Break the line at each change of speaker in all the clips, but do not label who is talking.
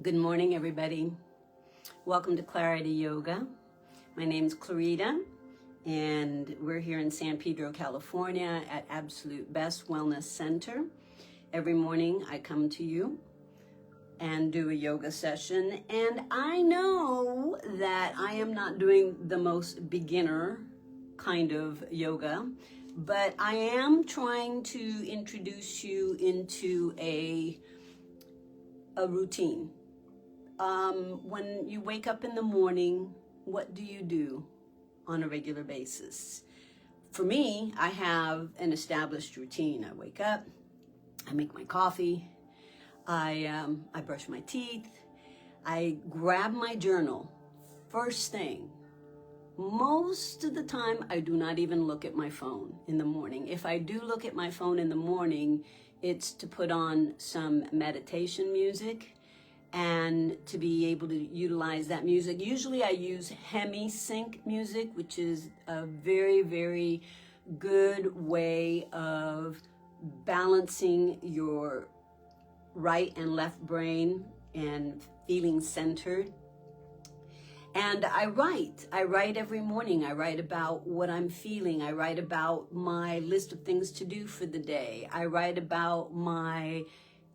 Good morning, everybody. Welcome to Clarity Yoga. My name is Clarita, and we're here in San Pedro, California at Absolute Best Wellness Center. Every morning I come to you and do a yoga session, and I know that I am not doing the most beginner kind of yoga, but I am trying to introduce you into a routine. When you wake up in the morning, what do you do on a regular basis? For me, I have an established routine. I wake up, I make my coffee, I brush my teeth, I grab my journal first thing. Most of the time, I do not even look at my phone in the morning. If I do look at my phone in the morning, it's to put on some meditation music and to be able to utilize that music. Usually I use hemi-sync music, which is a very, very good way of balancing your right and left brain and feeling centered. And I write every morning. I write about what I'm feeling. I write about my list of things to do for the day. I write about my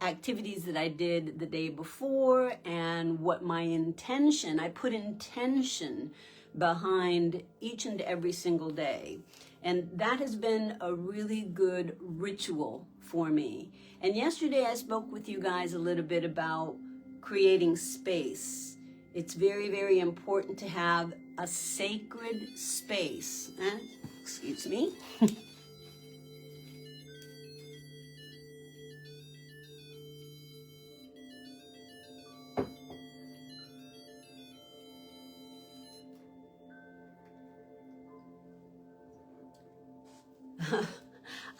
activities that I did the day before and what my intention, I put intention behind each and every single day. And that has been a really good ritual for me. And yesterday I spoke with you guys a little bit about creating space. It's very, very important to have a sacred space. Excuse me.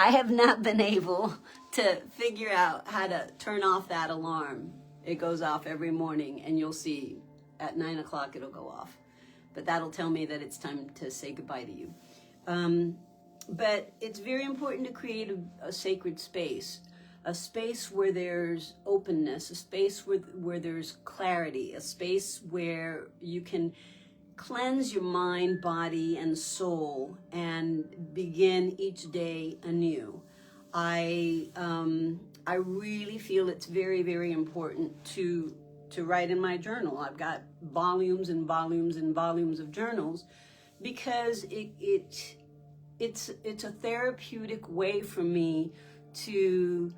I have not been able to figure out how to turn off that alarm. It goes off every morning, and you'll see at 9 o'clock it'll go off. But that'll tell me that it's time to say goodbye to you. But it's very important to create a sacred space, a space where there's openness, a space where there's clarity, a space where you can cleanse your mind, body, and soul and begin each day anew. I really feel it's very, very important to write in my journal. I've got volumes and volumes and volumes of journals because it's a therapeutic way for me to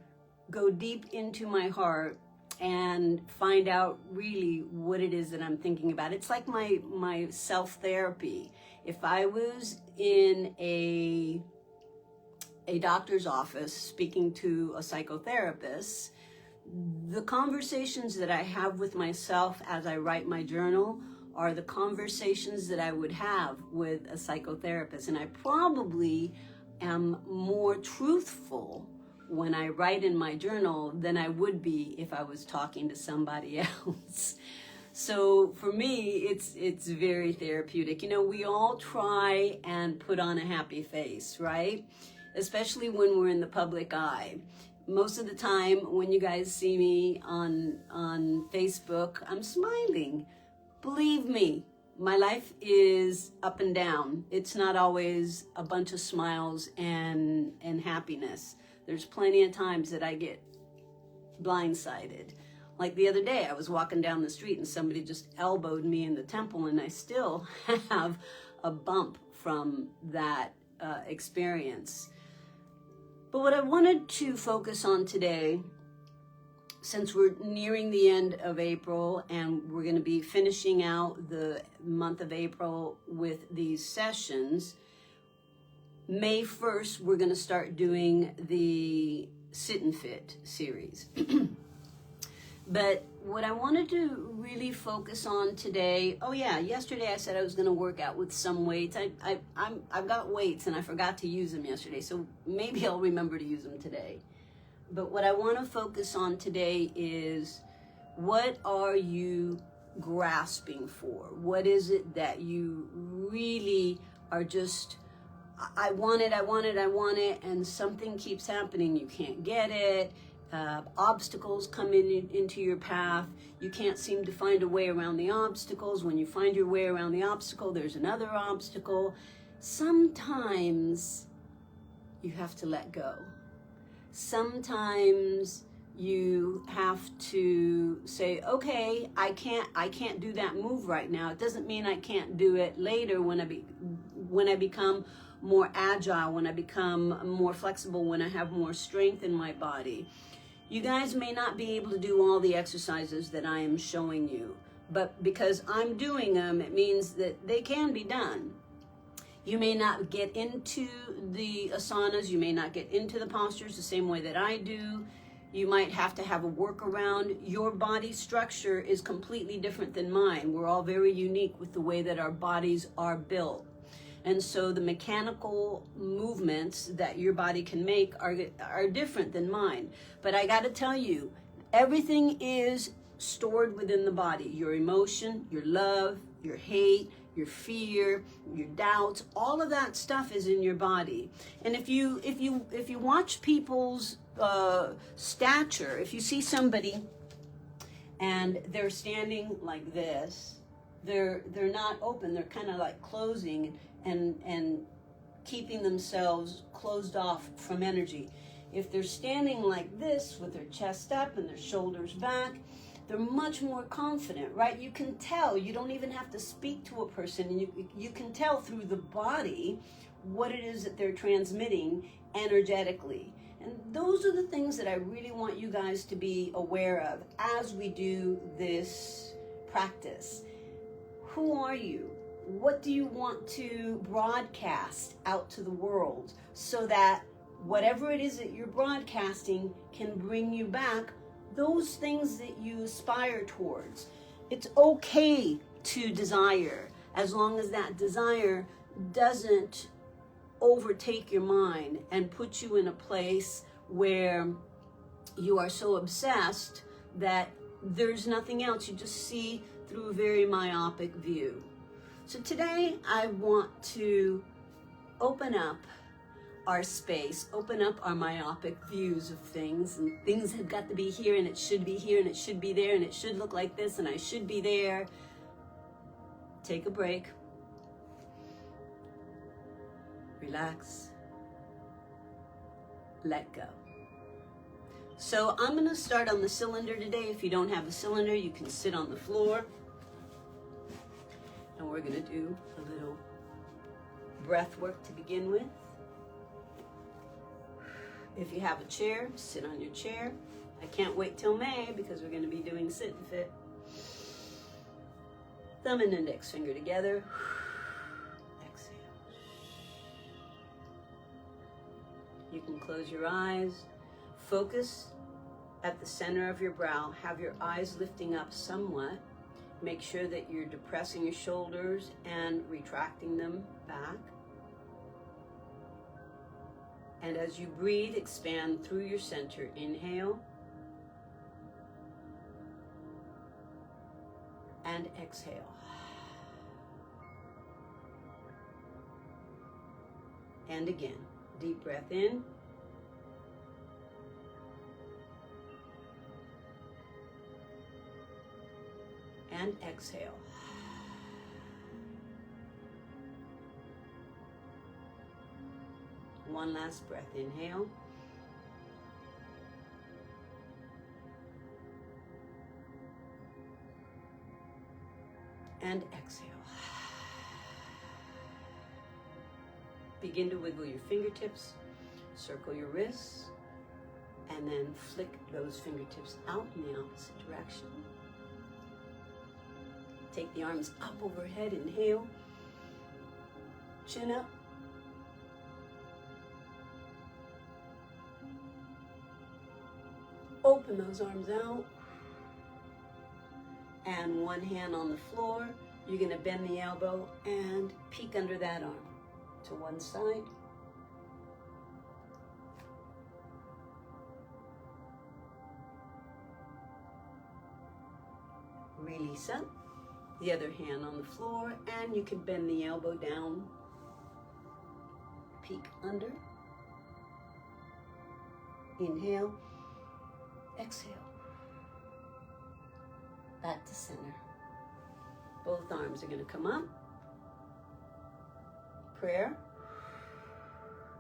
go deep into my heart and find out really what it is that I'm thinking about. It's like my self-therapy. If I was in a doctor's office speaking to a psychotherapist, the conversations that I have with myself as I write my journal are the conversations that I would have with a psychotherapist. And I probably am more truthful when I write in my journal than I would be if I was talking to somebody else. So for me, it's very therapeutic. You know, we all try and put on a happy face, right? Especially when we're in the public eye. Most of the time when you guys see me on Facebook, I'm smiling. Believe me, my life is up and down. It's not always a bunch of smiles and happiness. There's plenty of times that I get blindsided. Like the other day, I was walking down the street and somebody just elbowed me in the temple, and I still have a bump from that experience. But what I wanted to focus on today, since we're nearing the end of April and we're going to be finishing out the month of April with these sessions, May 1st, we're going to start doing the Sit and Fit series. But what I wanted to really focus on today, yesterday I said I was going to work out with some weights. I've got weights and I forgot to use them yesterday, so maybe I'll remember to use them today. But what I want to focus on today is, what are you grasping for? What is it that you really are just, I want it, and something keeps happening. You can't get it. obstacles come into your path. You can't seem to find a way around the obstacles. When you find your way around the obstacle, there's another obstacle. Sometimes you have to let go. Sometimes you have to say, okay, I can't do that move right now. It doesn't mean I can't do it later when I become more agile, when I become more flexible, when I have more strength in my body. You guys may not be able to do all the exercises that I am showing you, but because I'm doing them, it means that they can be done. You may not get into the asanas, you may not get into the postures the same way that I do. You might have to have a workaround. Your body structure is completely different than mine. We're all very unique with the way that our bodies are built. And so the mechanical movements that your body can make are different than mine. But I got to tell you, everything is stored within the body. Your emotion, your love, your hate, your fear, your doubts, all of that stuff is in your body. And if you watch people's stature, if you see somebody and they're standing like this, they're not open, they're kind of like closing and keeping themselves closed off from energy. If they're standing like this with their chest up and their shoulders back, they're much more confident, right? You can tell. You don't even have to speak to a person. And you can tell through the body what it is that they're transmitting energetically. And those are the things that I really want you guys to be aware of as we do this practice. Who are you? What do you want to broadcast out to the world so that whatever it is that you're broadcasting can bring you back those things that you aspire towards? It's okay to desire, as long as that desire doesn't overtake your mind and put you in a place where you are so obsessed that there's nothing else. You just see through a very myopic view. So today I want to open up our space, open up our myopic views of things, and things have got to be here and it should be here and it should be there and it should look like this and I should be there. Take a break. Relax. Let go. So I'm going to start on the cylinder today. If you don't have a cylinder, you can sit on the floor. And we're going to do a little breath work to begin with. If you have a chair, sit on your chair. I can't wait till May because we're going to be doing sit and fit. Thumb and index finger together. Exhale. You can close your eyes. Focus at the center of your brow. Have your eyes lifting up somewhat. Make sure that you're depressing your shoulders and retracting them back. And as you breathe, expand through your center. Inhale. And exhale. And again, deep breath in. And exhale. One last breath. Inhale. And exhale. Begin to wiggle your fingertips, circle your wrists, and then flick those fingertips out in the opposite direction. Take the arms up overhead. Inhale. Chin up. Open those arms out. And one hand on the floor. You're going to bend the elbow and peek under that arm to one side. Release up. The other hand on the floor, and you can bend the elbow down. Peek under. Inhale. exhale. Back to center. Both arms are going to come up. Prayer.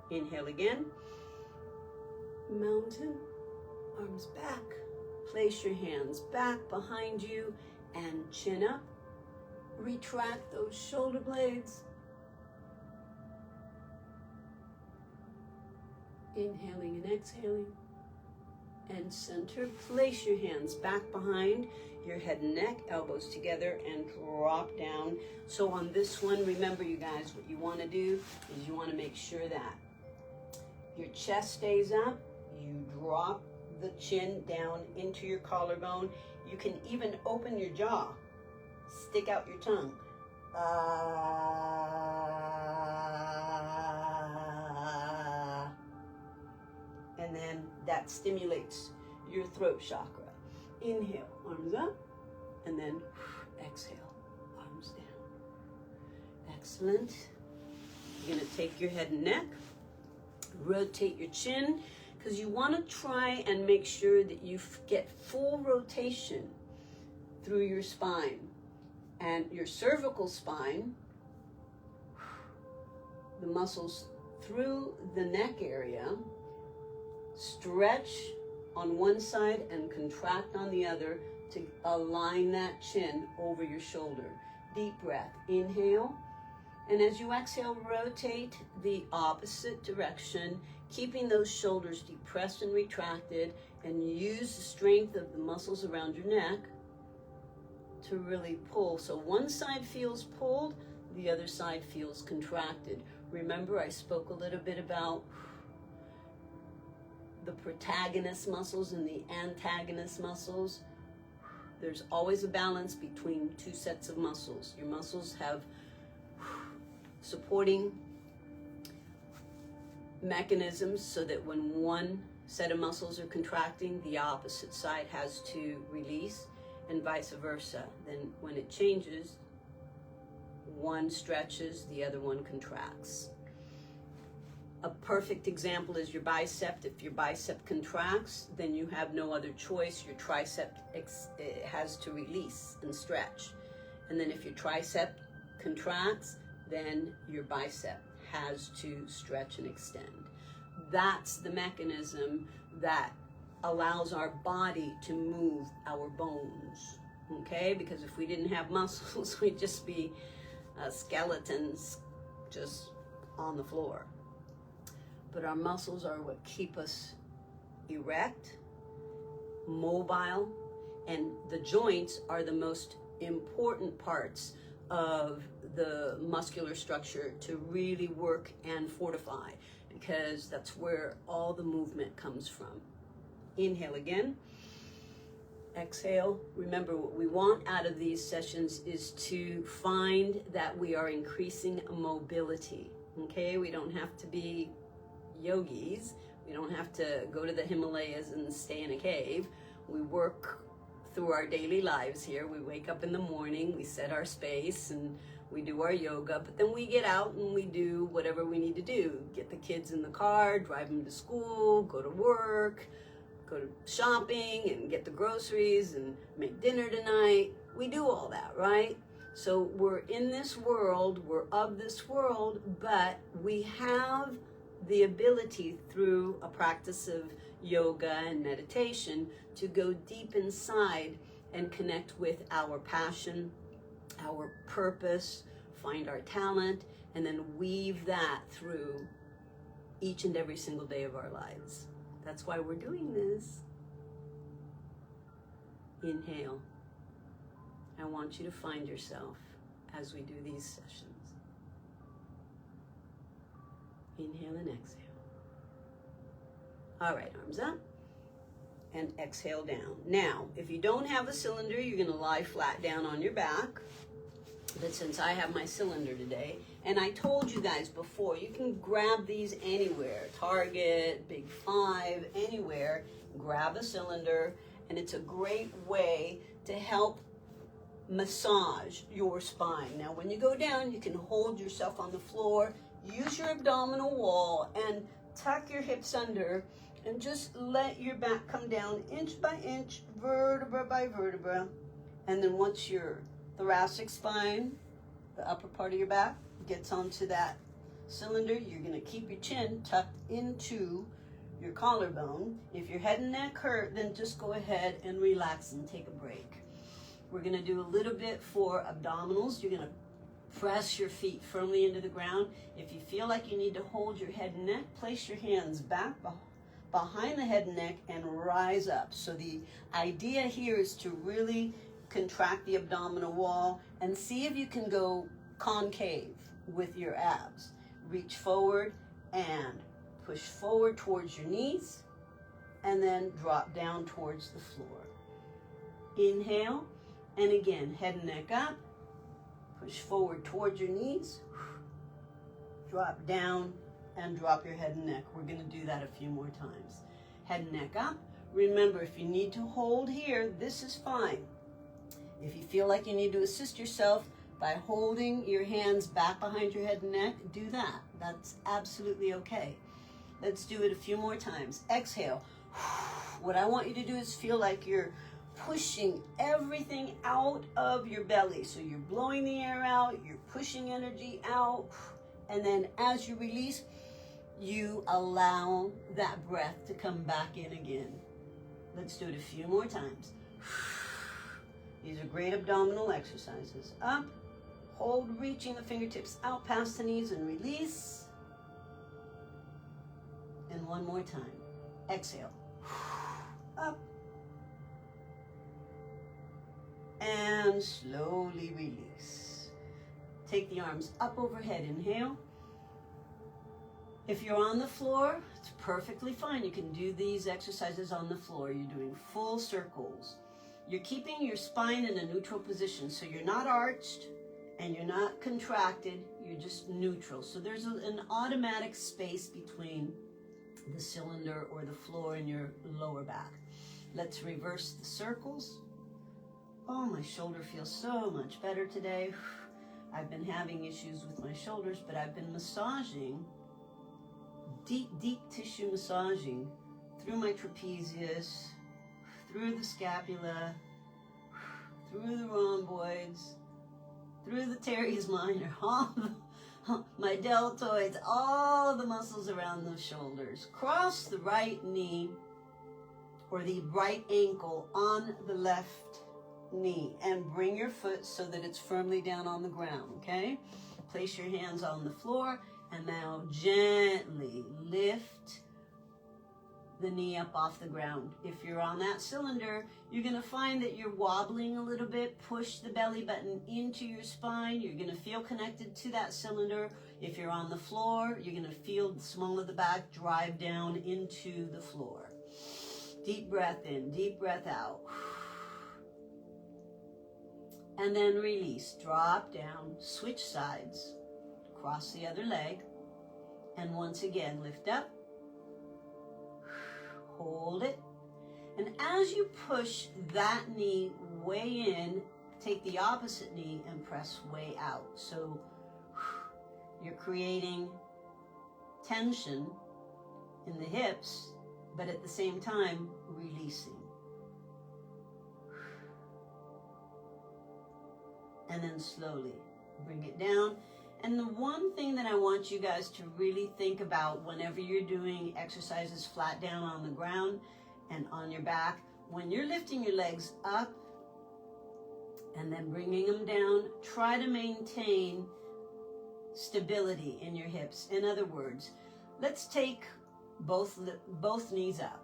Inhale again. Mountain. Arms back. Place your hands back behind you and chin up. Retract those shoulder blades. Inhaling and exhaling. And center. Place your hands back behind your head and neck, elbows together, and drop down. So on this one, remember you guys, what you want to do is you want to make sure that your chest stays up. You drop the chin down into your collarbone. You can even open your jaw. Stick out your tongue. And then that stimulates your throat chakra. Inhale, arms up, and then exhale, arms down. Excellent. You're going to take your head and neck, rotate your chin, because you want to try and make sure that you get full rotation through your spine. And your cervical spine, the muscles through the neck area, stretch on one side and contract on the other to align that chin over your shoulder. Deep breath. Inhale. And as you exhale, rotate the opposite direction, keeping those shoulders depressed and retracted, and use the strength of the muscles around your neck to really pull. So one side feels pulled, the other side feels contracted. Remember, I spoke a little bit about the protagonist muscles and the antagonist muscles. There's always a balance between two sets of muscles. Your muscles have supporting mechanisms so that when one set of muscles are contracting, the opposite side has to release, and vice versa. Then when it changes, one stretches, the other one contracts. A perfect example is your bicep. If your bicep contracts, then you have no other choice. Your tricep has to release and stretch. And then if your tricep contracts, then your bicep has to stretch and extend. That's the mechanism that allows our body to move our bones, okay? Because if we didn't have muscles, we'd just be skeletons just on the floor. But our muscles are what keep us erect, mobile, and the joints are the most important parts of the muscular structure to really work and fortify, because that's where all the movement comes from. Inhale again. Exhale. Remember, what we want out of these sessions is to find that we are increasing mobility, okay? We don't have to be yogis. We don't have to go to the Himalayas and stay in a cave. We work through our daily lives here. We wake up in the morning, we set our space, and we do our yoga, but then we get out and we do whatever we need to do. Get the kids in the car, drive them to school, go to work, go to shopping and get the groceries and make dinner tonight. We do all that, right? So we're in this world, we're of this world, but we have the ability through a practice of yoga and meditation to go deep inside and connect with our passion, our purpose, find our talent, and then weave that through each and every single day of our lives. That's why we're doing this. Inhale. I want you to find yourself as we do these sessions. Inhale and exhale. All right, arms up and exhale down. Now, if you don't have a cylinder, you're going to lie flat down on your back. But since I have my cylinder today, and I told you guys before, you can grab these anywhere, Target, Big Five, anywhere, grab a cylinder, and it's a great way to help massage your spine. Now, when you go down, you can hold yourself on the floor, use your abdominal wall, and tuck your hips under And just let your back come down inch by inch, vertebra by vertebra. And then once your thoracic spine, the upper part of your back, gets onto that cylinder, you're going to keep your chin tucked into your collarbone. If your head and neck hurt, then just go ahead and relax and take a break. We're going to do a little bit for abdominals. You're going to press your feet firmly into the ground. If you feel like you need to hold your head and neck, place your hands back behind the head and neck and rise up. So the idea here is to really contract the abdominal wall and see if you can go concave with your abs. Reach forward and push forward towards your knees and then drop down towards the floor. Inhale, and again, head and neck up, push forward towards your knees, drop down and drop your head and neck. We're going to do that a few more times. Head and neck up. Remember, if you need to hold here, this is fine. If you feel like you need to assist yourself by holding your hands back behind your head and neck, do that. That's absolutely okay. Let's do it a few more times. Exhale. What I want you to do is feel like you're pushing everything out of your belly. So you're blowing the air out, you're pushing energy out, and then as you release, you allow that breath to come back in again. Let's do it a few more times. These are great abdominal exercises. Up, hold, reaching the fingertips out past the knees and release. And one more time. Exhale. Up. And slowly release. Take the arms up overhead. Inhale. If you're on the floor, it's perfectly fine. You can do these exercises on the floor. You're doing full circles. You're keeping your spine in a neutral position, so you're not arched and you're not contracted. You're just neutral. So there's an automatic space between the cylinder or the floor and your lower back. Let's reverse the circles. Oh, my shoulder feels so much better today. I've been having issues with my shoulders, but I've been massaging, deep tissue massaging through my trapezius, through the scapula, through the rhomboids, through the teres minor, my deltoids, all the muscles around the shoulders. Cross the right knee or the right ankle on the left knee and bring your foot so that it's firmly down on the ground, okay? Place your hands on the floor and now gently lift the knee up off the ground. If you're on that cylinder, you're going to find that you're wobbling a little bit. Push the belly button into your spine. You're going to feel connected to that cylinder. If you're on the floor, you're going to feel the small of the back drive down into the floor. Deep breath in, deep breath out. And then release. Drop down, switch sides, cross the other leg, and once again lift up. Hold it. And as you push that knee way in, take the opposite knee and press way out. So you're creating tension in the hips, but at the same time releasing. And then slowly bring it down. And the one thing that I want you guys to really think about whenever you're doing exercises flat down on the ground and on your back, when you're lifting your legs up and then bringing them down, try to maintain stability in your hips. In other words, let's take both knees up.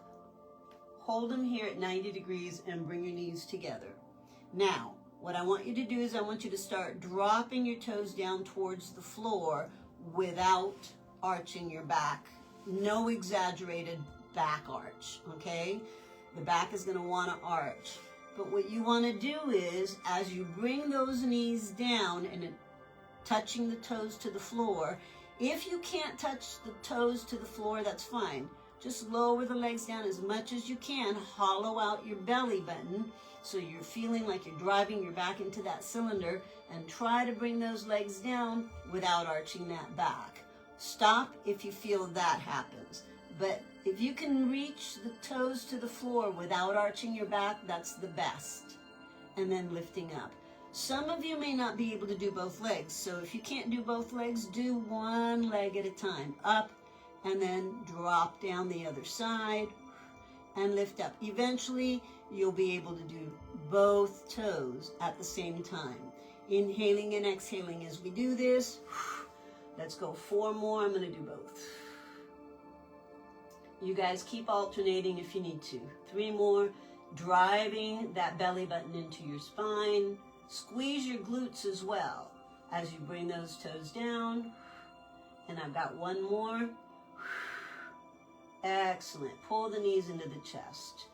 Hold them here at 90 degrees and bring your knees together. Now, what I want you to do is I want you to start dropping your toes down towards the floor without arching your back. No exaggerated back arch, okay? The back is going to want to arch. But what you want to do is, as you bring those knees down and touching the toes to the floor, if you can't touch the toes to the floor, that's fine. Just lower the legs down as much as you can. Hollow out your belly button so you're feeling like you're driving your back into that cylinder, and try to bring those legs down without arching that back. Stop if you feel that happens. But If you can reach the toes to the floor without arching your back, that's the best. And then lifting up. Some of you may not be able to do both legs. So if you can't do both legs, do one leg at a time. Up and then drop down the other side and lift up. Eventually, you'll be able to do both toes at the same time. Inhaling and exhaling as we do this. Let's go 4 more. I'm going to do both. You guys keep alternating if you need to. 3 more. Driving that belly button into your spine. Squeeze your glutes as well as you bring those toes down. And I've got 1 more. Excellent. Pull the knees into the chest.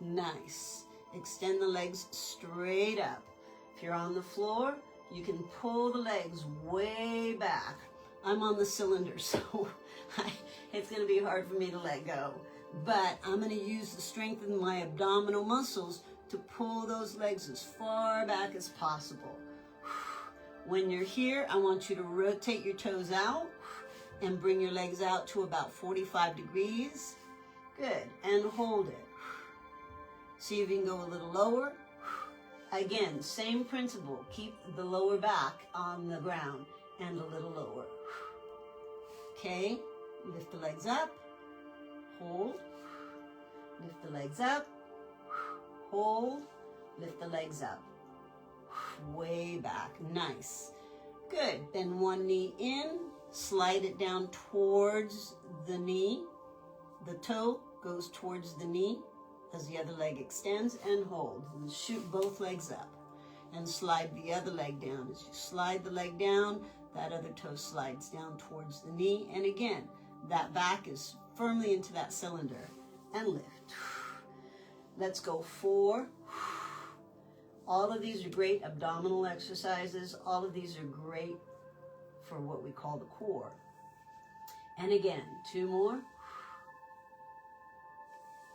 Nice. Extend the legs straight up. If you're on the floor, you can pull the legs way back. I'm on the cylinder, so it's going to be hard for me to let go. But I'm going to use the strength of my abdominal muscles to pull those legs as far back as possible. When you're here, I want you to rotate your toes out and bring your legs out to about 45 degrees. Good. And hold it. See if you can go a little lower. Again, same principle. Keep the lower back on the ground and a little lower. Okay. Lift the legs up. Hold. Lift the legs up. Hold. Lift the legs up. Way back. Nice. Good. Then one knee in. Slide it down towards the knee. The toe goes towards the knee as the other leg extends, and hold. And shoot both legs up. And slide the other leg down. As you slide the leg down, that other toe slides down towards the knee. And again, that back is firmly into that cylinder. And lift. Let's go 4. All of these are great abdominal exercises. All of these are great for what we call the core. And again, 2 more.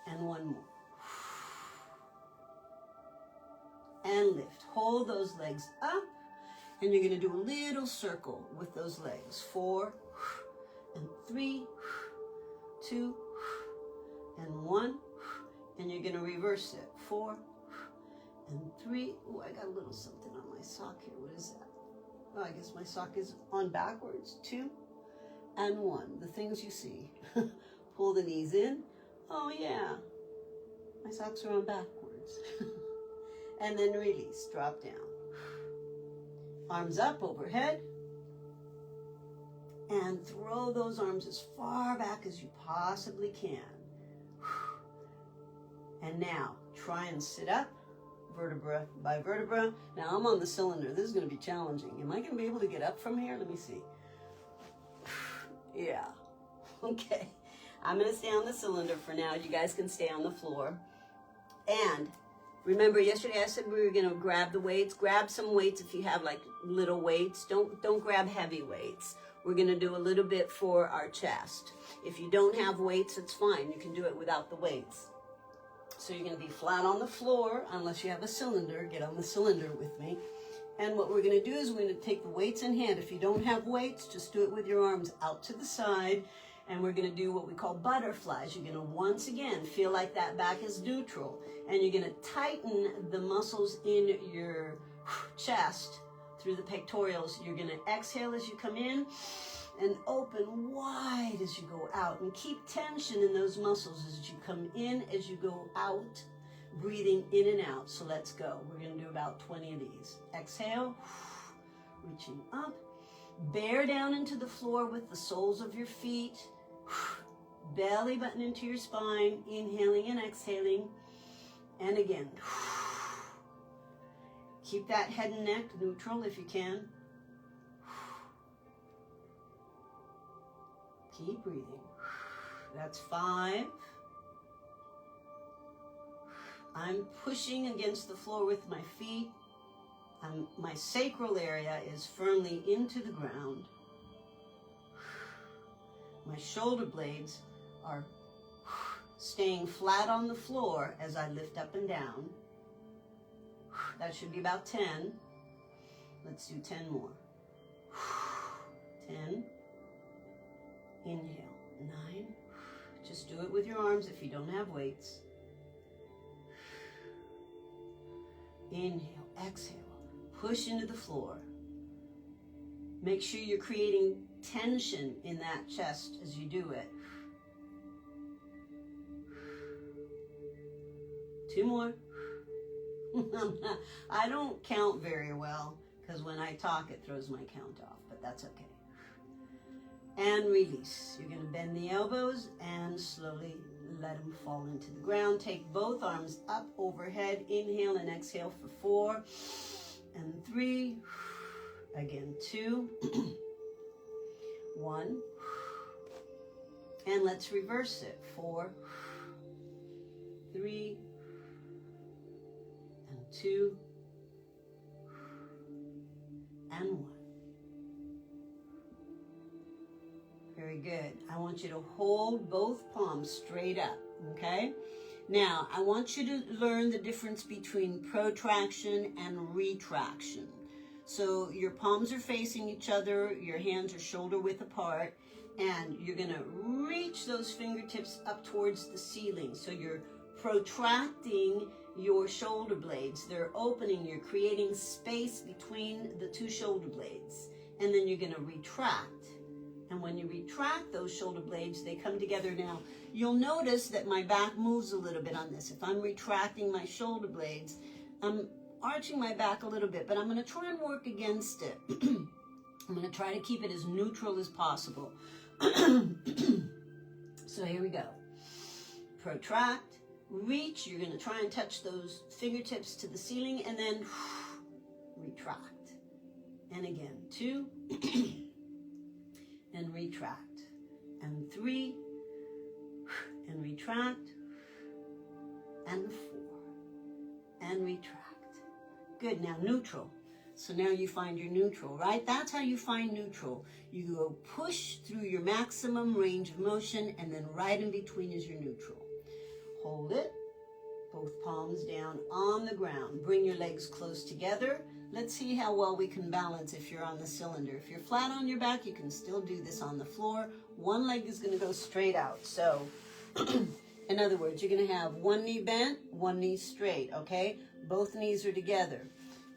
And 1 more. And lift. Hold those legs up. And you're going to do a little circle with those legs. 4 and 3, 2 and 1. And you're going to reverse it. 4 and 3. Oh, I got a little something on my sock here. What is that? Oh, I guess my sock is on backwards. 2 and 1. The things you see. Pull the knees in. Oh, yeah. My socks are on backwards. And then release. Drop down. Arms up overhead. And throw those arms as far back as you possibly can. And now, try and sit up, vertebra by vertebra. Now, I'm on the cylinder. This is going to be challenging. Am I going to be able to get up from here? Let me see. Yeah. Okay. I'm going to stay on the cylinder for now. You guys can stay on the floor. And remember, yesterday I said we were going to grab the weights. Grab some weights if you have like little weights. Don't grab heavy weights. We're going to do a little bit for our chest. If you don't have weights, it's fine. You can do it without the weights. So you're going to be flat on the floor, unless you have a cylinder. Get on the cylinder with me. And what we're going to do is we're going to take the weights in hand. If you don't have weights, just do it with your arms out to the side. And we're going to do what we call butterflies. You're going to once again feel like that back is neutral. And you're going to tighten the muscles in your chest through the pectorals. You're going to exhale as you come in and open wide as you go out. And keep tension in those muscles as you come in, as you go out, breathing in and out. So let's go. We're going to do about 20 of these. Exhale, reaching up. Bear down into the floor with the soles of your feet. Belly button into your spine. Inhaling and exhaling. And again. Keep that head and neck neutral if you can. Keep breathing. That's 5. I'm pushing against the floor with my feet. My sacral area is firmly into the ground. My shoulder blades are staying flat on the floor as I lift up and down. That should be about 10. Let's do 10 more. 10. Inhale. 9. Just do it with your arms if you don't have weights. Inhale, exhale, push into the floor. Make sure you're creating tension in that chest as you do it. 2 more. I don't count very well because when I talk it throws my count off, but that's okay. And release. You're going to bend the elbows and slowly let them fall into the ground. Take both arms up overhead. Inhale and exhale for 4 and 3. Again, 2, 1. And let's reverse it. 4, 3, and 2, and 1. Very good. I want you to hold both palms straight up, okay? Now, I want you to learn the difference between protraction and retraction. So your palms are facing each other, your hands are shoulder width apart, and you're going to reach those fingertips up towards the ceiling. So you're protracting your shoulder blades. They're opening, you're creating space between the 2 shoulder blades. And then you're going to retract. And when you retract those shoulder blades, they come together. Now, you'll notice that my back moves a little bit on this. If I'm retracting my shoulder blades, I'm arching my back a little bit, but I'm going to try and work against it. I'm going to try to keep it as neutral as possible. So here we go. Protract, reach. You're going to try and touch those fingertips to the ceiling, and then retract. And again, 2, and retract. And 3, and retract. And 4, and retract. Good, now neutral. So now you find your neutral, right? That's how you find neutral. You go push through your maximum range of motion, and then right in between is your neutral. Hold it, both palms down on the ground. Bring your legs close together. Let's see how well we can balance if you're on the cylinder. If you're flat on your back, you can still do this on the floor. One leg is going to go straight out. So, in other words, you're going to have one knee bent, one knee straight, okay? Both knees are together.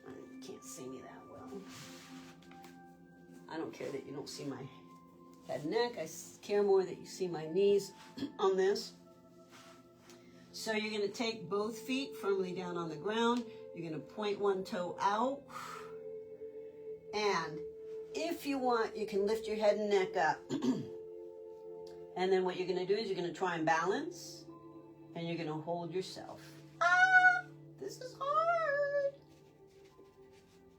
You can't see me that well. I don't care that you don't see my head and neck. I care more that you see my knees on this. So you're going to take both feet firmly down on the ground. You're going to point one toe out. And if you want, you can lift your head and neck up. And then what you're going to do is you're going to try and balance. And you're going to hold yourself. This is hard.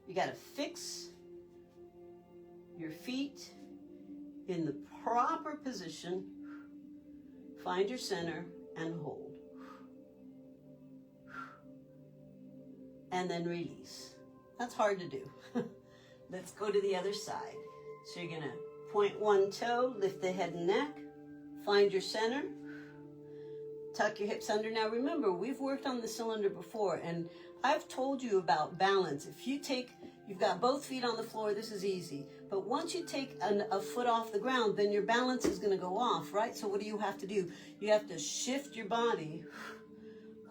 You got to fix your feet in the proper position. Find your center and hold. And then release. That's hard to do. Let's go to the other side. So you're going to point one toe, lift the head and neck, find your center, tuck your hips under. Now remember, we've worked on the cylinder before, and I've told you about balance. If you've got both feet on the floor, this is easy. But once you take a foot off the ground, then your balance is going to go off, right? So what do you have to do? You have to shift your body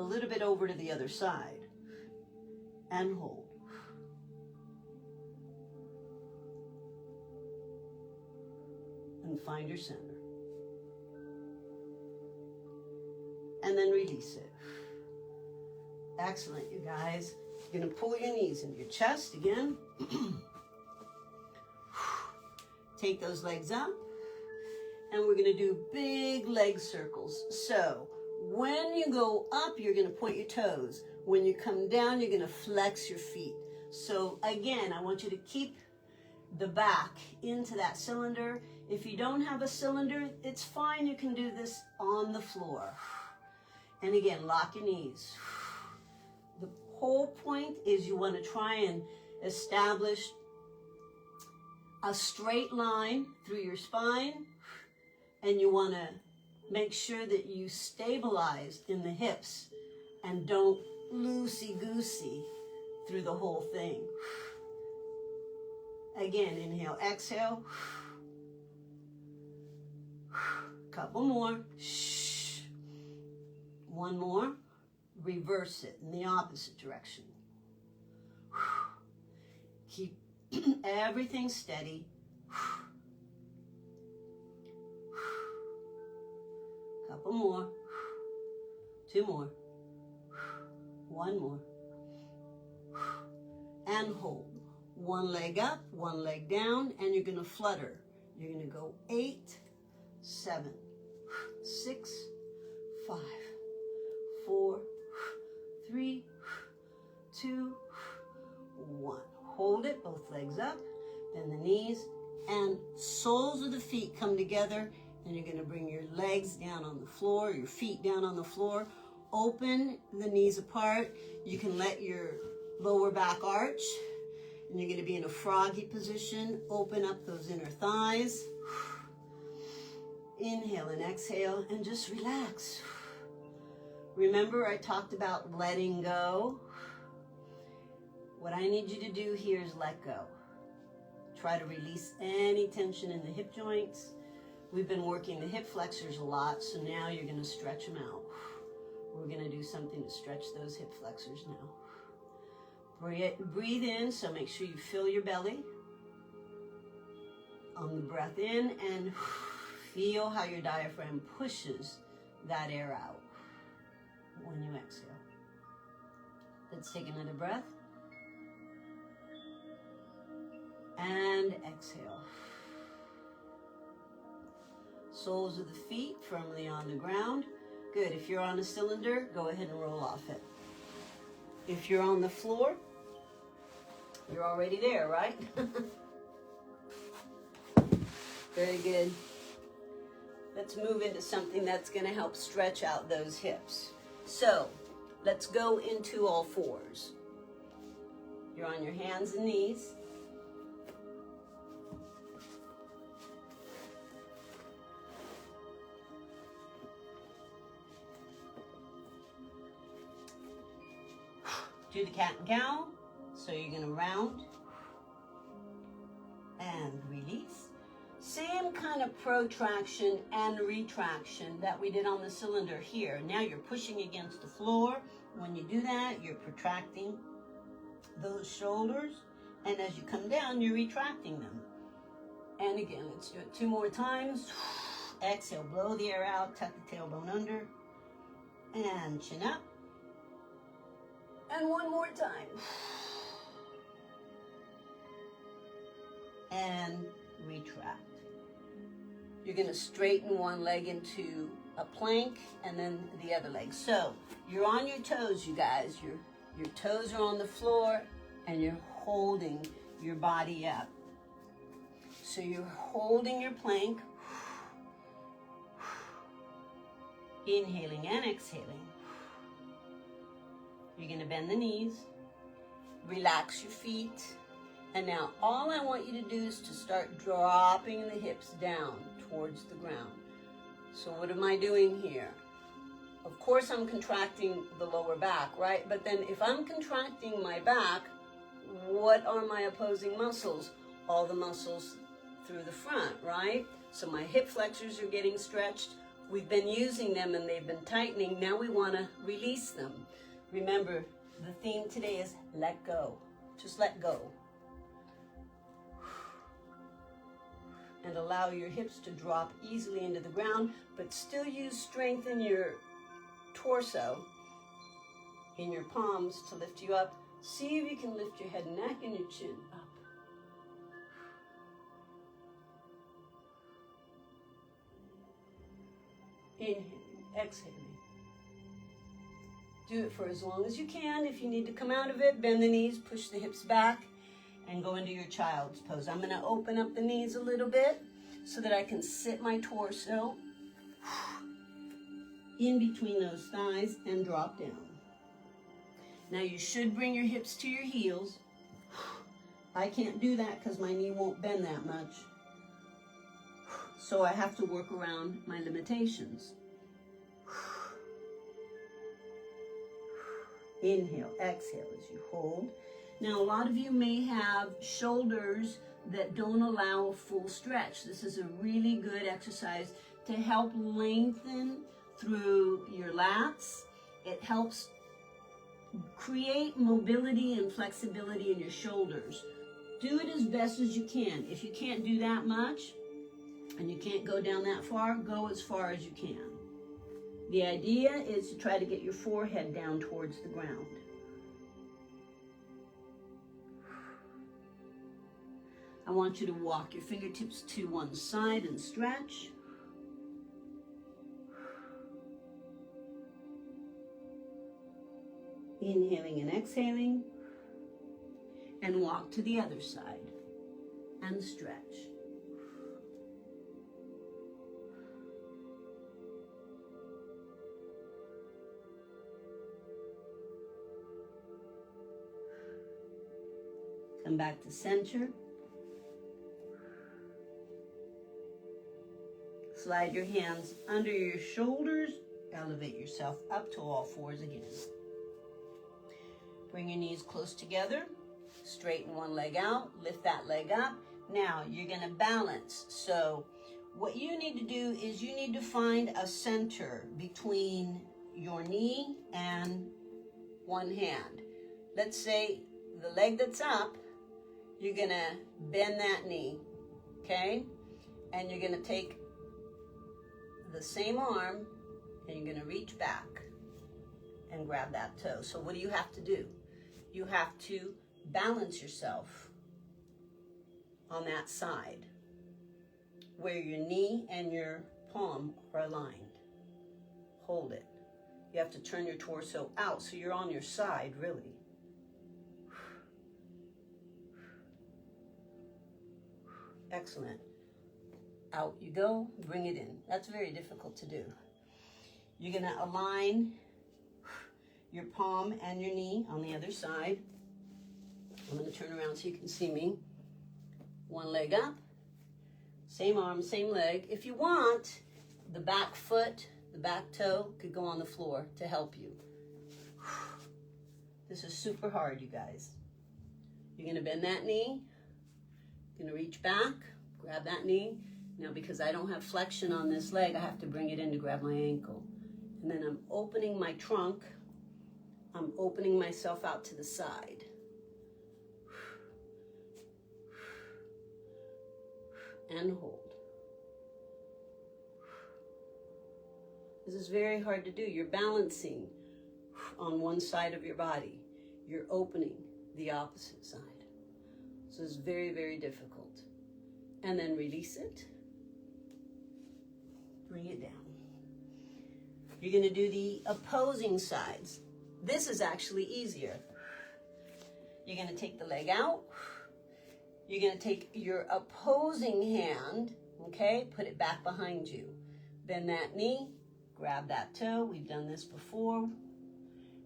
a little bit over to the other side. And hold. And find your center. And then release it. Excellent, you guys. You're going to pull your knees into your chest again. Take those legs up. And we're going to do big leg circles. So when you go up, you're going to point your toes. When you come down, you're going to flex your feet. So again, I want you to keep the back into that cylinder. If you don't have a cylinder, it's fine. You can do this on the floor. And again, lock your knees. The whole point is you want to try and establish a straight line through your spine. And you want to make sure that you stabilize in the hips and don't loosey-goosey through the whole thing. Again, inhale, exhale. Couple more. Shh. One more. Reverse it in the opposite direction. Keep everything steady. Couple more. Two more. One more. And hold. One leg up, one leg down, and you're going to flutter. You're going to go 8, 7, 6, 5, 4, 3, 2, 1. Hold it, both legs up, bend the knees, and soles of the feet come together, and you're going to bring your legs down on the floor, your feet down on the floor. Open the knees apart. You can let your lower back arch, and you're going to be in a froggy position. Open up those inner thighs. Inhale and exhale, and just relax. Remember, I talked about letting go. What I need you to do here is let go. Try to release any tension in the hip joints. We've been working the hip flexors a lot, so now you're going to stretch them out. We're going to do something to stretch those hip flexors now. Breathe in, so make sure you fill your belly. On the breath in, and feel how your diaphragm pushes that air out when you exhale. Let's take another breath. And exhale. Soles of the feet firmly on the ground. Good. If you're on a cylinder, go ahead and roll off it. If you're on the floor, you're already there, right? Very good. Let's move into something that's going to help stretch out those hips. So, let's go into all fours. You're on your hands and knees. Do the cat and cow. So you're going to round and release. Same kind of protraction and retraction that we did on the cylinder here. Now you're pushing against the floor. When you do that, you're protracting those shoulders. And as you come down, you're retracting them. And again, let's do it 2 more times. Exhale, blow the air out, tuck the tailbone under. And chin up. And 1 more time. And retract. You're going to straighten one leg into a plank and then the other leg. So you're on your toes, you guys. Your toes are on the floor and you're holding your body up. So you're holding your plank, inhaling and exhaling. You're going to bend the knees, relax your feet, and now all I want you to do is to start dropping the hips down towards the ground. So what am I doing here? Of course I'm contracting the lower back, right? But then if I'm contracting my back, what are my opposing muscles? All the muscles through the front, right? So my hip flexors are getting stretched. We've been using them and they've been tightening. Now we want to release them. Remember, the theme today is let go. Just let go. And allow your hips to drop easily into the ground, but still use strength in your torso, in your palms to lift you up. See if you can lift your head and neck and your chin up. Inhaling, exhaling. Do it for as long as you can. If you need to come out of it, bend the knees, push the hips back, and go into your child's pose. I'm going to open up the knees a little bit so that I can sit my torso in between those thighs and drop down. Now you should bring your hips to your heels. I can't do that because my knee won't bend that much. So I have to work around my limitations. Inhale, exhale as you hold. Now, a lot of you may have shoulders that don't allow a full stretch. This is a really good exercise to help lengthen through your lats. It helps create mobility and flexibility in your shoulders. Do it as best as you can. If you can't do that much and you can't go down that far, go as far as you can. The idea is to try to get your forehead down towards the ground. I want you to walk your fingertips to one side and stretch. Inhaling and exhaling. And walk to the other side and stretch. Come back to center. Slide your hands under your shoulders. Elevate yourself up to all fours again. Bring your knees close together. Straighten one leg out. Lift that leg up. Now you're going to balance. So what you need to do is you need to find a center between your knee and one hand. Let's say the leg that's up, you're going to bend that knee, okay? And you're going to take the same arm and you're going to reach back and grab that toe. So what do you have to do? You have to balance yourself on that side where your knee and your palm are aligned. Hold it. You have to turn your torso out so you're on your side, really. Excellent. Out you go, bring it in. That's very difficult to do. You're going to align your palm and your knee on the other side. I'm going to turn around so you can see me. One leg up, same arm, same leg. If you want, the back foot, the back toe could go on the floor to help you. This is super hard, you guys. You're going to bend that knee. You're going to reach back, grab that knee. Now, because I don't have flexion on this leg, I have to bring it in to grab my ankle. And then I'm opening my trunk. I'm opening myself out to the side. And hold. This is very hard to do. You're balancing on one side of your body. You're opening the opposite side. So it's very, very difficult. And then release it. Bring it down. You're going to do the opposing sides. This is actually easier. You're going to take the leg out. You're going to take your opposing hand, okay, put it back behind you. Bend that knee, grab that toe. We've done this before.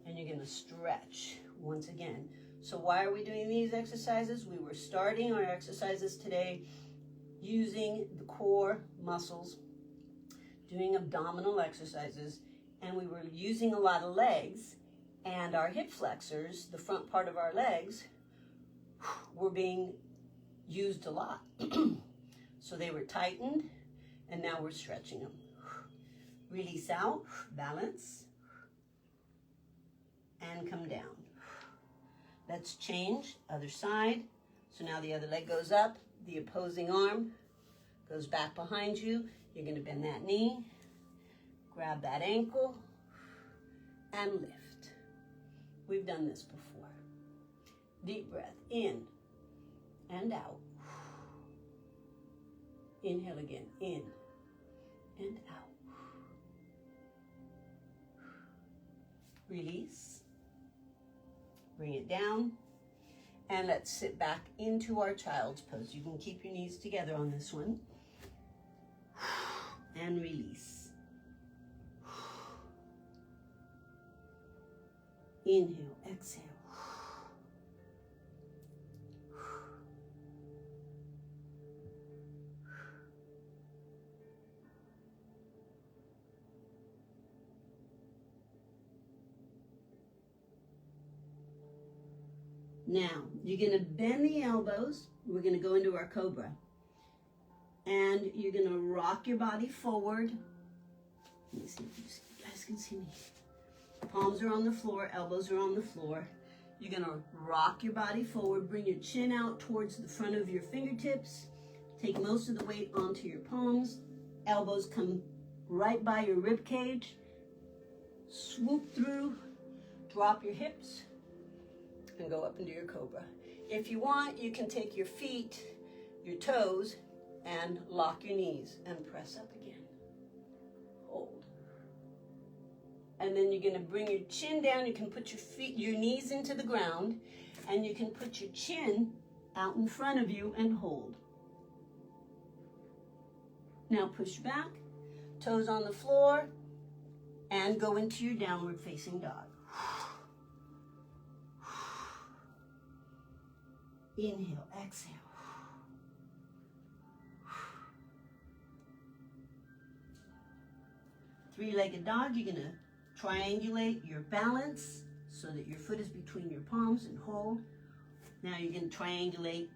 And you're going to stretch once again. So why are we doing these exercises? We were starting our exercises today using the core muscles, doing abdominal exercises, and we were using a lot of legs, and our hip flexors, the front part of our legs, were being used a lot. So they were tightened, and now we're stretching them. Release out, balance, and come down. Let's change, other side. So now the other leg goes up, the opposing arm goes back behind you. You're going to bend that knee, grab that ankle, and lift. We've done this before. Deep breath, in and out. Inhale again, in and out. Release. Bring it down. And let's sit back into our child's pose. You can keep your knees together on this one. And release. Inhale, exhale. Now, you're going to bend the elbows. We're going to go into our cobra. And you're gonna rock your body forward. Let me see if you guys can see me. Palms are on the floor, elbows are on the floor. You're gonna rock your body forward, bring your chin out towards the front of your fingertips. Take most of the weight onto your palms. Elbows come right by your rib cage. Swoop through, drop your hips, and go up into your cobra. If you want, you can take your feet, your toes, and lock your knees and press up again. Hold. And then you're gonna bring your chin down. You can put your knees into the ground, and you can put your chin out in front of you and hold. Now push back, toes on the floor, and go into your downward facing dog. Inhale, exhale. Three-legged dog, you're gonna triangulate your balance so that your foot is between your palms and hold. Now you're gonna triangulate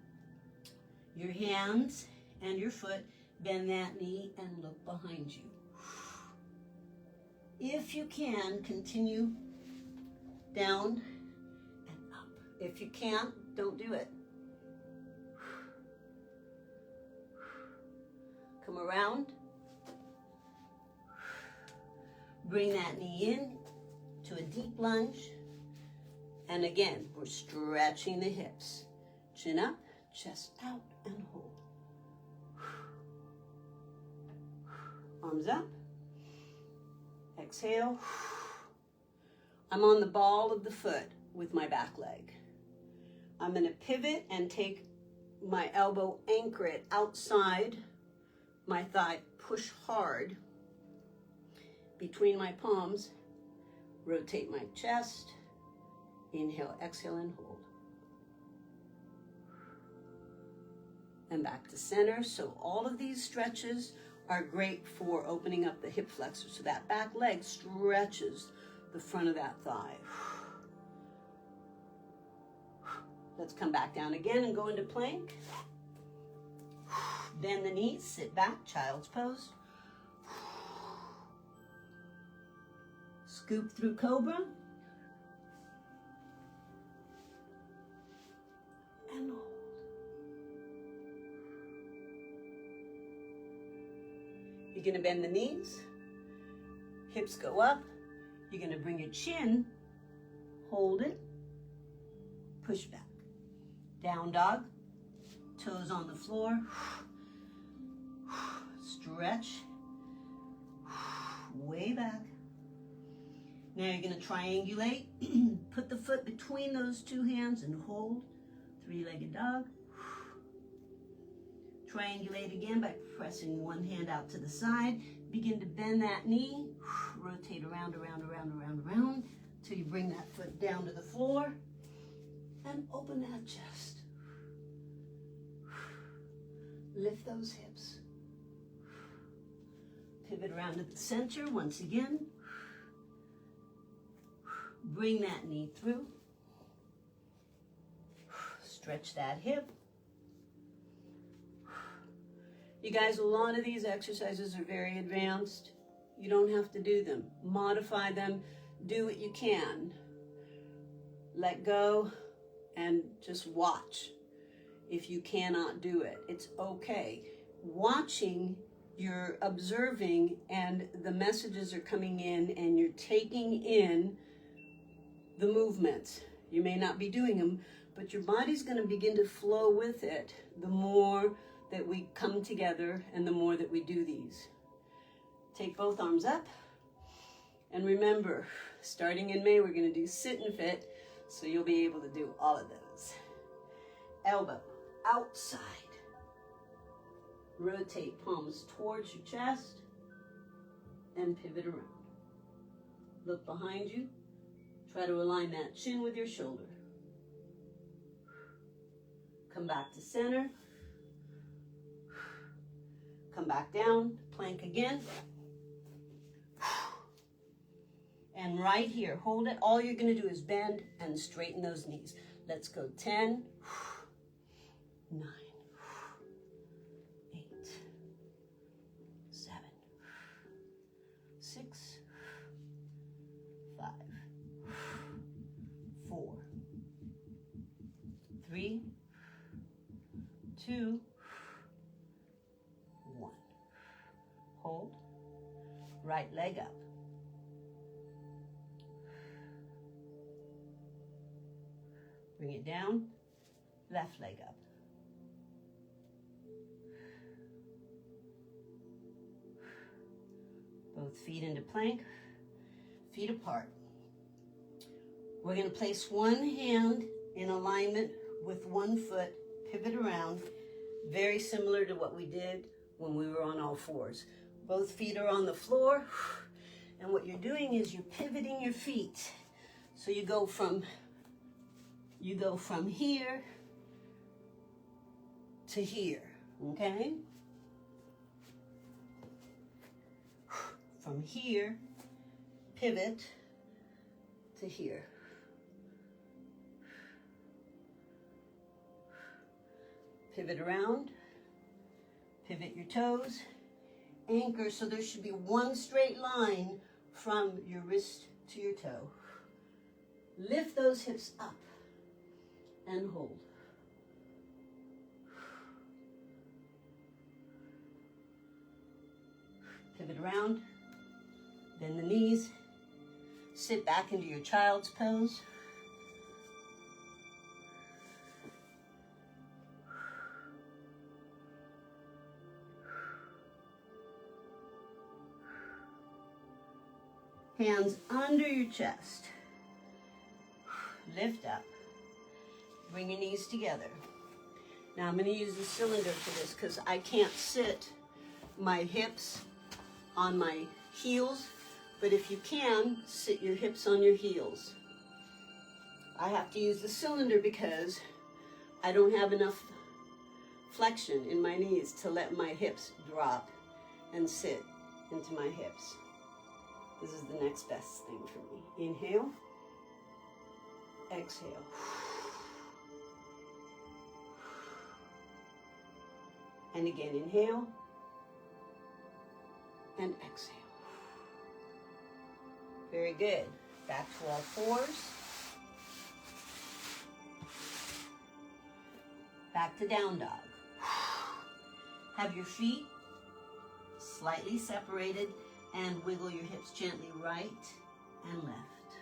your hands and your foot, bend that knee and look behind you. If you can, continue down and up. If you can't, don't do it. Come around. Bring that knee in to a deep lunge. And again, we're stretching the hips. Chin up, chest out, and hold. Arms up. Exhale. I'm on the ball of the foot with my back leg. I'm going to pivot and take my elbow, anchor it outside my thigh, push hard between my palms, rotate my chest, inhale, exhale, and hold. And back to center. So all of these stretches are great for opening up the hip flexor. So that back leg stretches the front of that thigh. Let's come back down again and go into plank. Bend the knees, sit back, child's pose. Scoop through cobra. And hold. You're going to bend the knees. Hips go up. You're going to bring your chin. Hold it. Push back. Down dog. Toes on the floor. Stretch. Way back. Now you're going to triangulate. Put the foot between those two hands and hold. Three-legged dog. Triangulate again by pressing one hand out to the side. Begin to bend that knee. Rotate around, around, around, around, around till you bring that foot down to the floor and open that chest. Lift those hips. Pivot around to the center once again. Bring that knee through. Stretch that hip. You guys, a lot of these exercises are very advanced. You don't have to do them. Modify them. Do what you can. Let go and just watch. If you cannot do it, it's okay. Watching, you're observing, and the messages are coming in, and you're taking in the movements. You may not be doing them, but your body's going to begin to flow with it the more that we come together and the more that we do these. Take both arms up. And remember, starting in May, we're going to do sit and fit, so you'll be able to do all of those. Elbow outside. Rotate palms towards your chest and pivot around. Look behind you. Try to align that chin with your shoulder. Come back to center. Come back down, plank again. And right here, hold it. All you're going to do is bend and straighten those knees. Let's go 10, 9, 8, 3, 2, 1. Hold. Right leg up. Bring it down. Left leg up. Both feet into plank, feet apart. We're going to place one hand in alignment with one foot, pivot around, very similar to what we did when we were on all fours. Both feet are on the floor, and what you're doing is you're pivoting your feet. So you go from here to here, okay? From here, pivot to here. Pivot around, pivot your toes, anchor, so there should be one straight line from your wrist to your toe. Lift those hips up and hold. Pivot around, bend the knees, sit back into your child's pose. Hands under your chest. Lift up. Bring your knees together. Now I'm going to use the cylinder for this because I can't sit my hips on my heels, but if you can, sit your hips on your heels. I have to use the cylinder because I don't have enough flexion in my knees to let my hips drop and sit into my hips. This is the next best thing for me. Inhale, exhale. And again, inhale and exhale. Very good. Back to all fours. Back to down dog. Have your feet slightly separated and wiggle your hips gently right and left.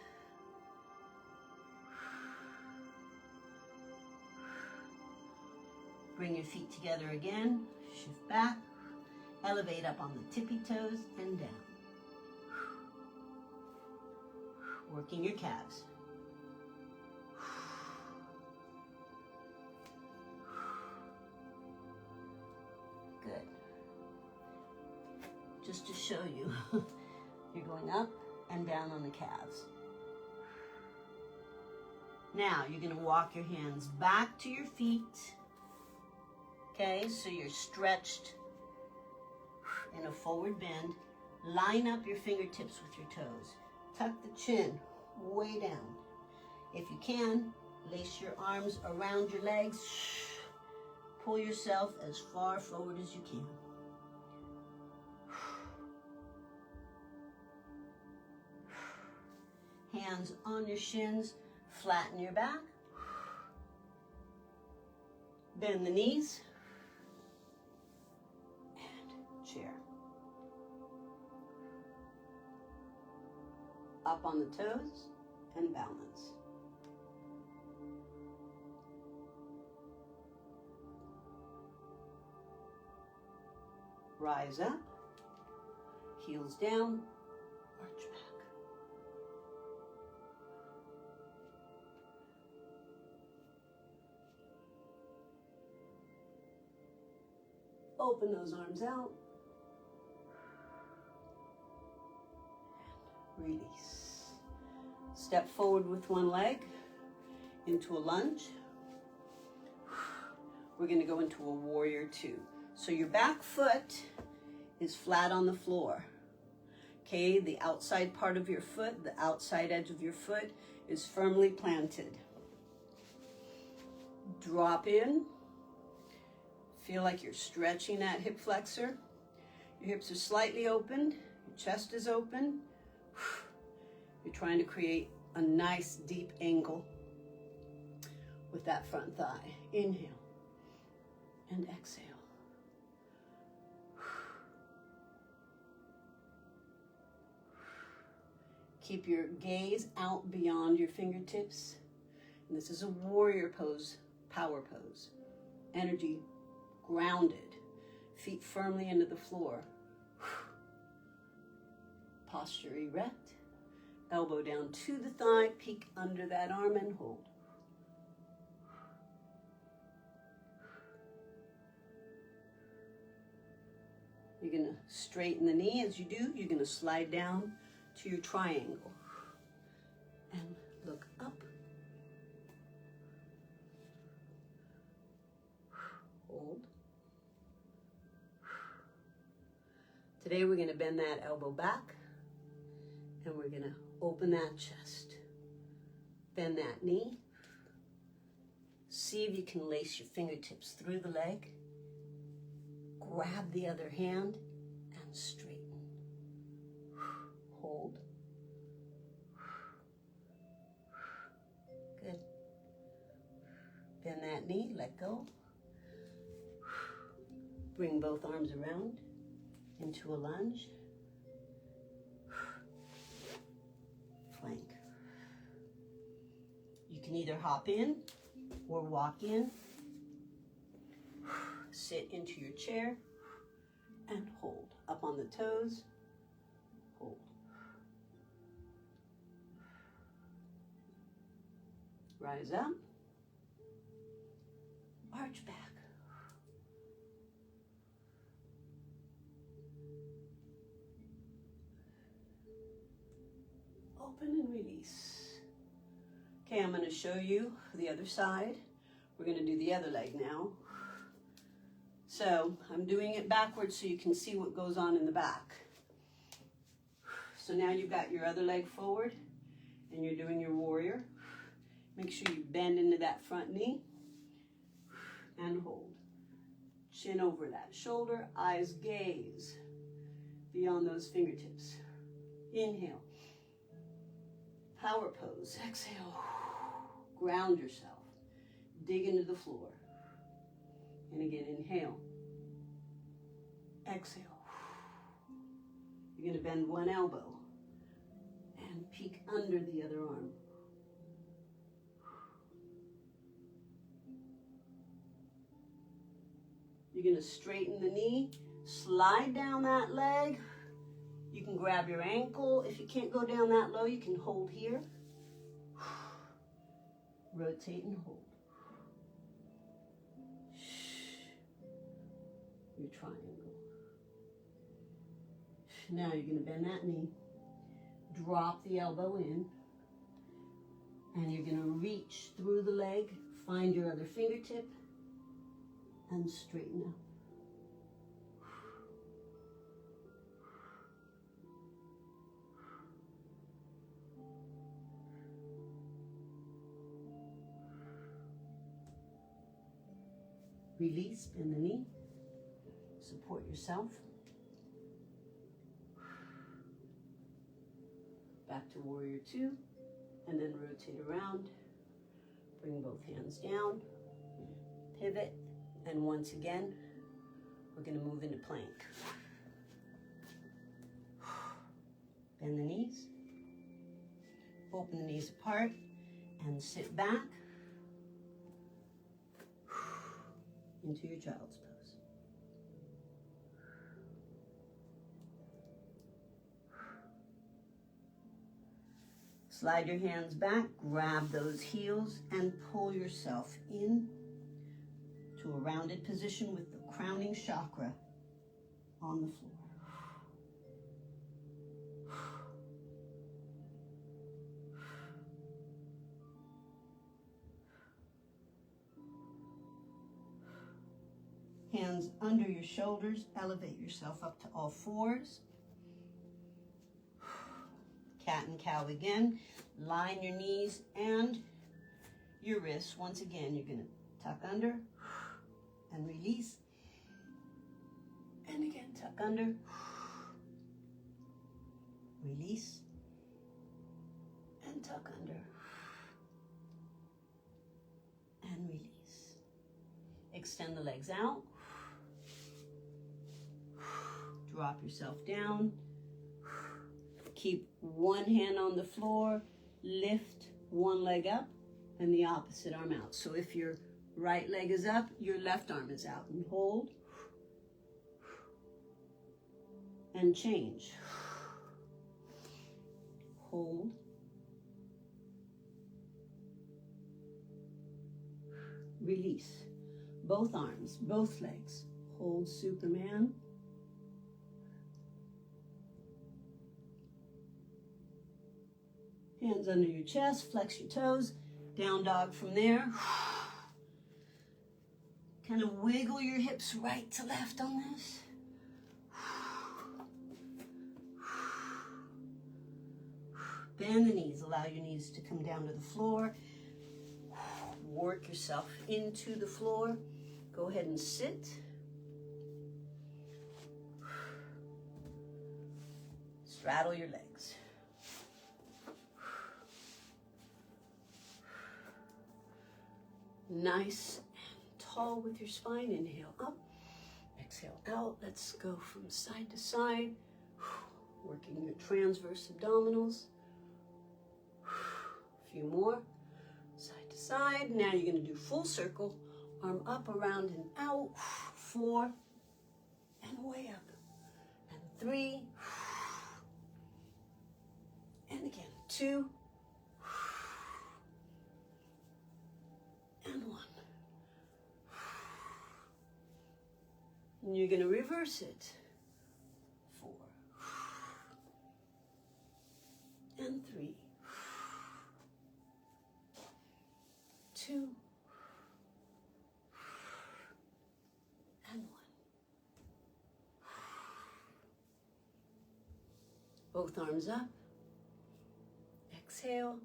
Bring your feet together again, shift back, elevate up on the tippy toes and down. Working your calves. Good. Just to show you, you're going up and down on the calves. Now you're going to walk your hands back to your feet. Okay, so you're stretched in a forward bend. Line up your fingertips with your toes. Tuck the chin way down. If you can, lace your arms around your legs. Pull yourself as far forward as you can. Hands on your shins, flatten your back. Bend the knees. And chair. Up on the toes and balance. Rise up, heels down, arch back. Open those arms out. Release. Step forward with one leg into a lunge. We're going to go into a warrior two. So your back foot is flat on the floor. Okay, the outside part of your foot, the outside edge of your foot is firmly planted. Drop in. Feel like you're stretching that hip flexor. Your hips are slightly opened. Your chest is open. You're trying to create a nice deep angle. with that front thigh. Inhale and exhale. Keep your gaze out beyond your fingertips. And this is a warrior pose, power pose. Energy grounded, feet firmly into the floor. Posture erect, elbow down to the thigh, peek under that arm and hold. You're going to straighten the knee. As you do, you're going to slide down to your triangle and look up. Hold. Today we're going to bend that elbow back and we're going to open that chest. Bend that knee. See if you can lace your fingertips through the leg. Grab the other hand and straighten. Hold. Good. Bend that knee, let go. Bring both arms around into a lunge. Plank. You can either hop in or walk in. Sit into your chair and hold. Up on the toes, hold. Rise up, arch back. Open and release. Okay, I'm going to show you the other side. We're going to do the other leg now. So I'm doing it backwards so you can see what goes on in the back. So now you've got your other leg forward and you're doing your warrior. Make sure you bend into that front knee and hold. Chin over that shoulder, eyes gaze beyond those fingertips. Inhale. Power pose. Exhale. Ground yourself. Dig into the floor. And again, inhale. Exhale. You're going to bend one elbow and peek under the other arm. You're going to straighten the knee, slide down that leg. You can grab your ankle. If you can't go down that low, you can hold here. Rotate and hold. Your triangle. Now you're going to bend that knee, drop the elbow in, and you're going to reach through the leg, find your other fingertip, and straighten up. Release, bend the knee, support yourself. Back to warrior two, and then rotate around. Bring both hands down, pivot, and once again, we're going to move into plank. Bend the knees, open the knees apart, and sit back into your child's pose. Slide your hands back, grab those heels, and pull yourself in to a rounded position with the crowning chakra on the floor. Hands under your shoulders, elevate yourself up to all fours. Cat and cow again. Line your knees and your wrists. Once again, you're going to tuck under and release. And again, tuck under. Release. And tuck under. extend the legs out. Drop yourself down. Keep one hand on the floor. Lift one leg up and the opposite arm out. So if your right leg is up, your left arm is out. And hold. And change. Hold. Release. Both arms, both legs. Hold Superman. Hands under your chest, flex your toes. Down dog from there. Kind of wiggle your hips right to left on this. Bend the knees, allow your knees to come down to the floor. Work yourself into the floor. Go ahead and sit. Straddle your legs. Nice and tall with your spine. Inhale up, exhale out. Let's go from side to side. Working your transverse abdominals. A few more. Side to side. Now you're going to do full circle. Arm up, around, and out. 4. And way up. And 3. And again. 2. And 1. And you're going to reverse it. 4. And 3. 2. And 1. Both arms up. Exhale.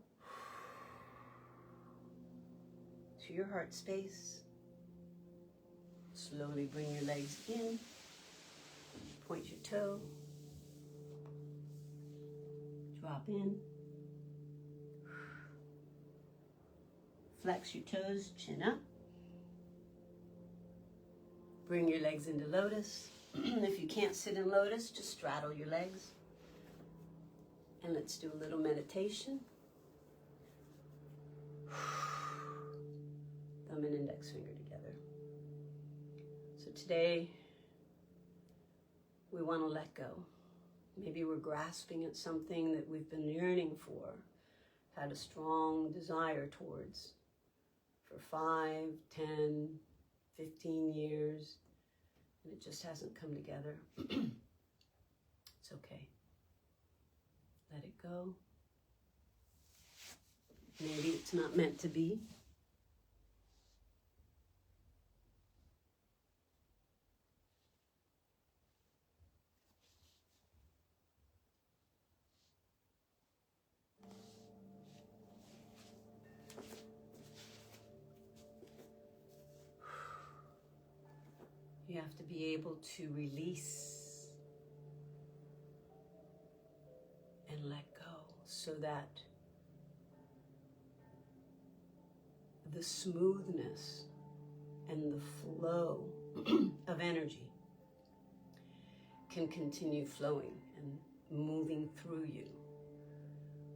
To your heart space. Slowly bring your legs in. Point your toe. Drop in. Flex your toes, chin up. Bring your legs into lotus. If you can't sit in lotus, just straddle your legs. And let's do a little meditation. Thumb and index finger together. So today, we want to let go. Maybe we're grasping at something that we've been yearning for, had a strong desire towards for 5, 10, 15 years, and it just hasn't come together. It's okay. Let it go. Maybe it's not meant to be. You have to be able to release and let go so that the smoothness and the flow of energy can continue flowing and moving through you.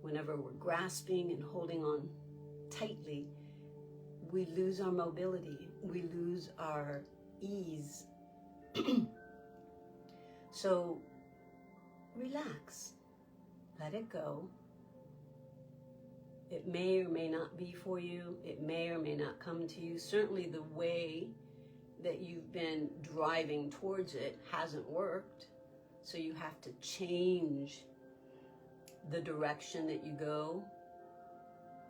Whenever we're grasping and holding on tightly, we lose our mobility, we lose our ease. So relax, let it go. It may or may not be for you. It may or may not come to you. Certainly the way that you've been driving towards it hasn't worked. So you have to change the direction that you go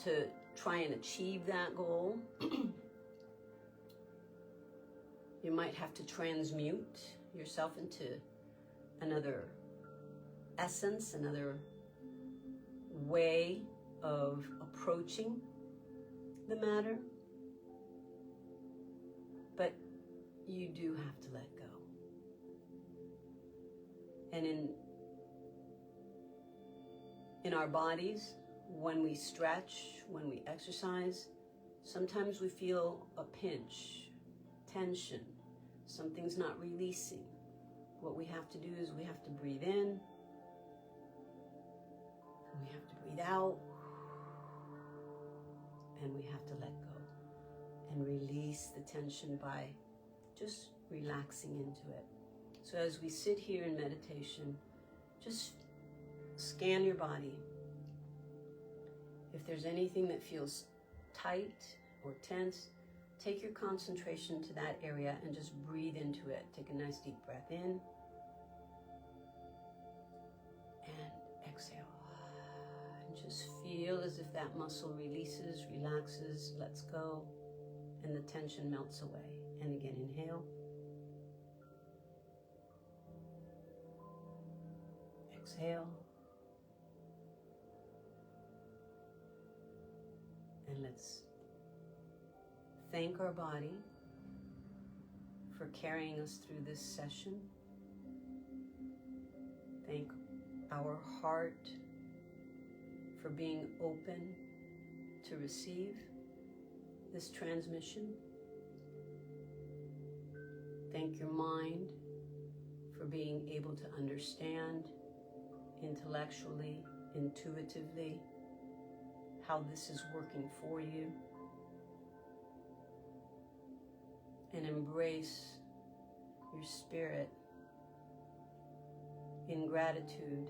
to try and achieve that goal. You might have to transmute yourself into another essence, another way of approaching the matter. But you do have to let go. And in our bodies, when we stretch, when we exercise, sometimes we feel a pinch, tension. Something's not releasing. What we have to do is we have to breathe in, and we have to breathe out, and we have to let go and release the tension by just relaxing into it. So as we sit here in meditation, just scan your body. If there's anything that feels tight or tense, take your concentration to that area and just breathe into it. Take a nice deep breath in and exhale. And just feel as if that muscle releases, relaxes, lets go, and the tension melts away. And again, inhale. Exhale. And let's thank our body for carrying us through this session. Thank our heart for being open to receive this transmission. Thank your mind for being able to understand intellectually, intuitively, how this is working for you. And embrace your spirit in gratitude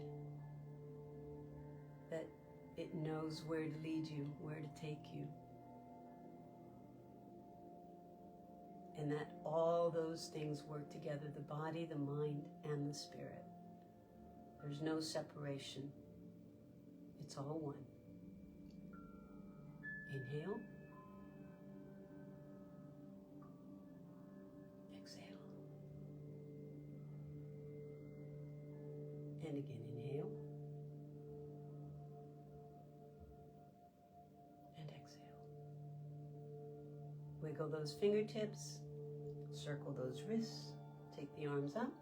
that it knows where to lead you, where to take you. And that all those things work together, the body, the mind, and the spirit. There's no separation. It's all one. Inhale. Exhale. And again, inhale. And exhale. Wiggle those fingertips. Circle those wrists. Take the arms up.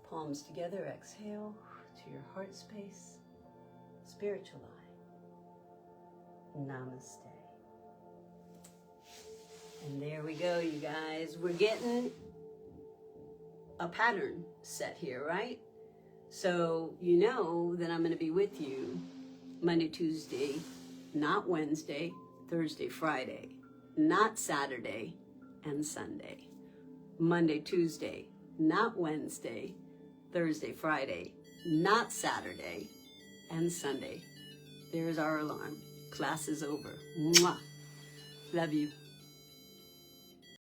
Palms together. Exhale to your heart space. Spiritual eye. Namaste. And there we go, you guys. We're getting a pattern set here, right? So you know that I'm going to be with you Monday, Tuesday, not Wednesday, Thursday, Friday, not Saturday and Sunday. Monday, Tuesday, not Wednesday, Thursday, Friday, not Saturday and Sunday. There's our alarm. Class is over. Mwah. Love you.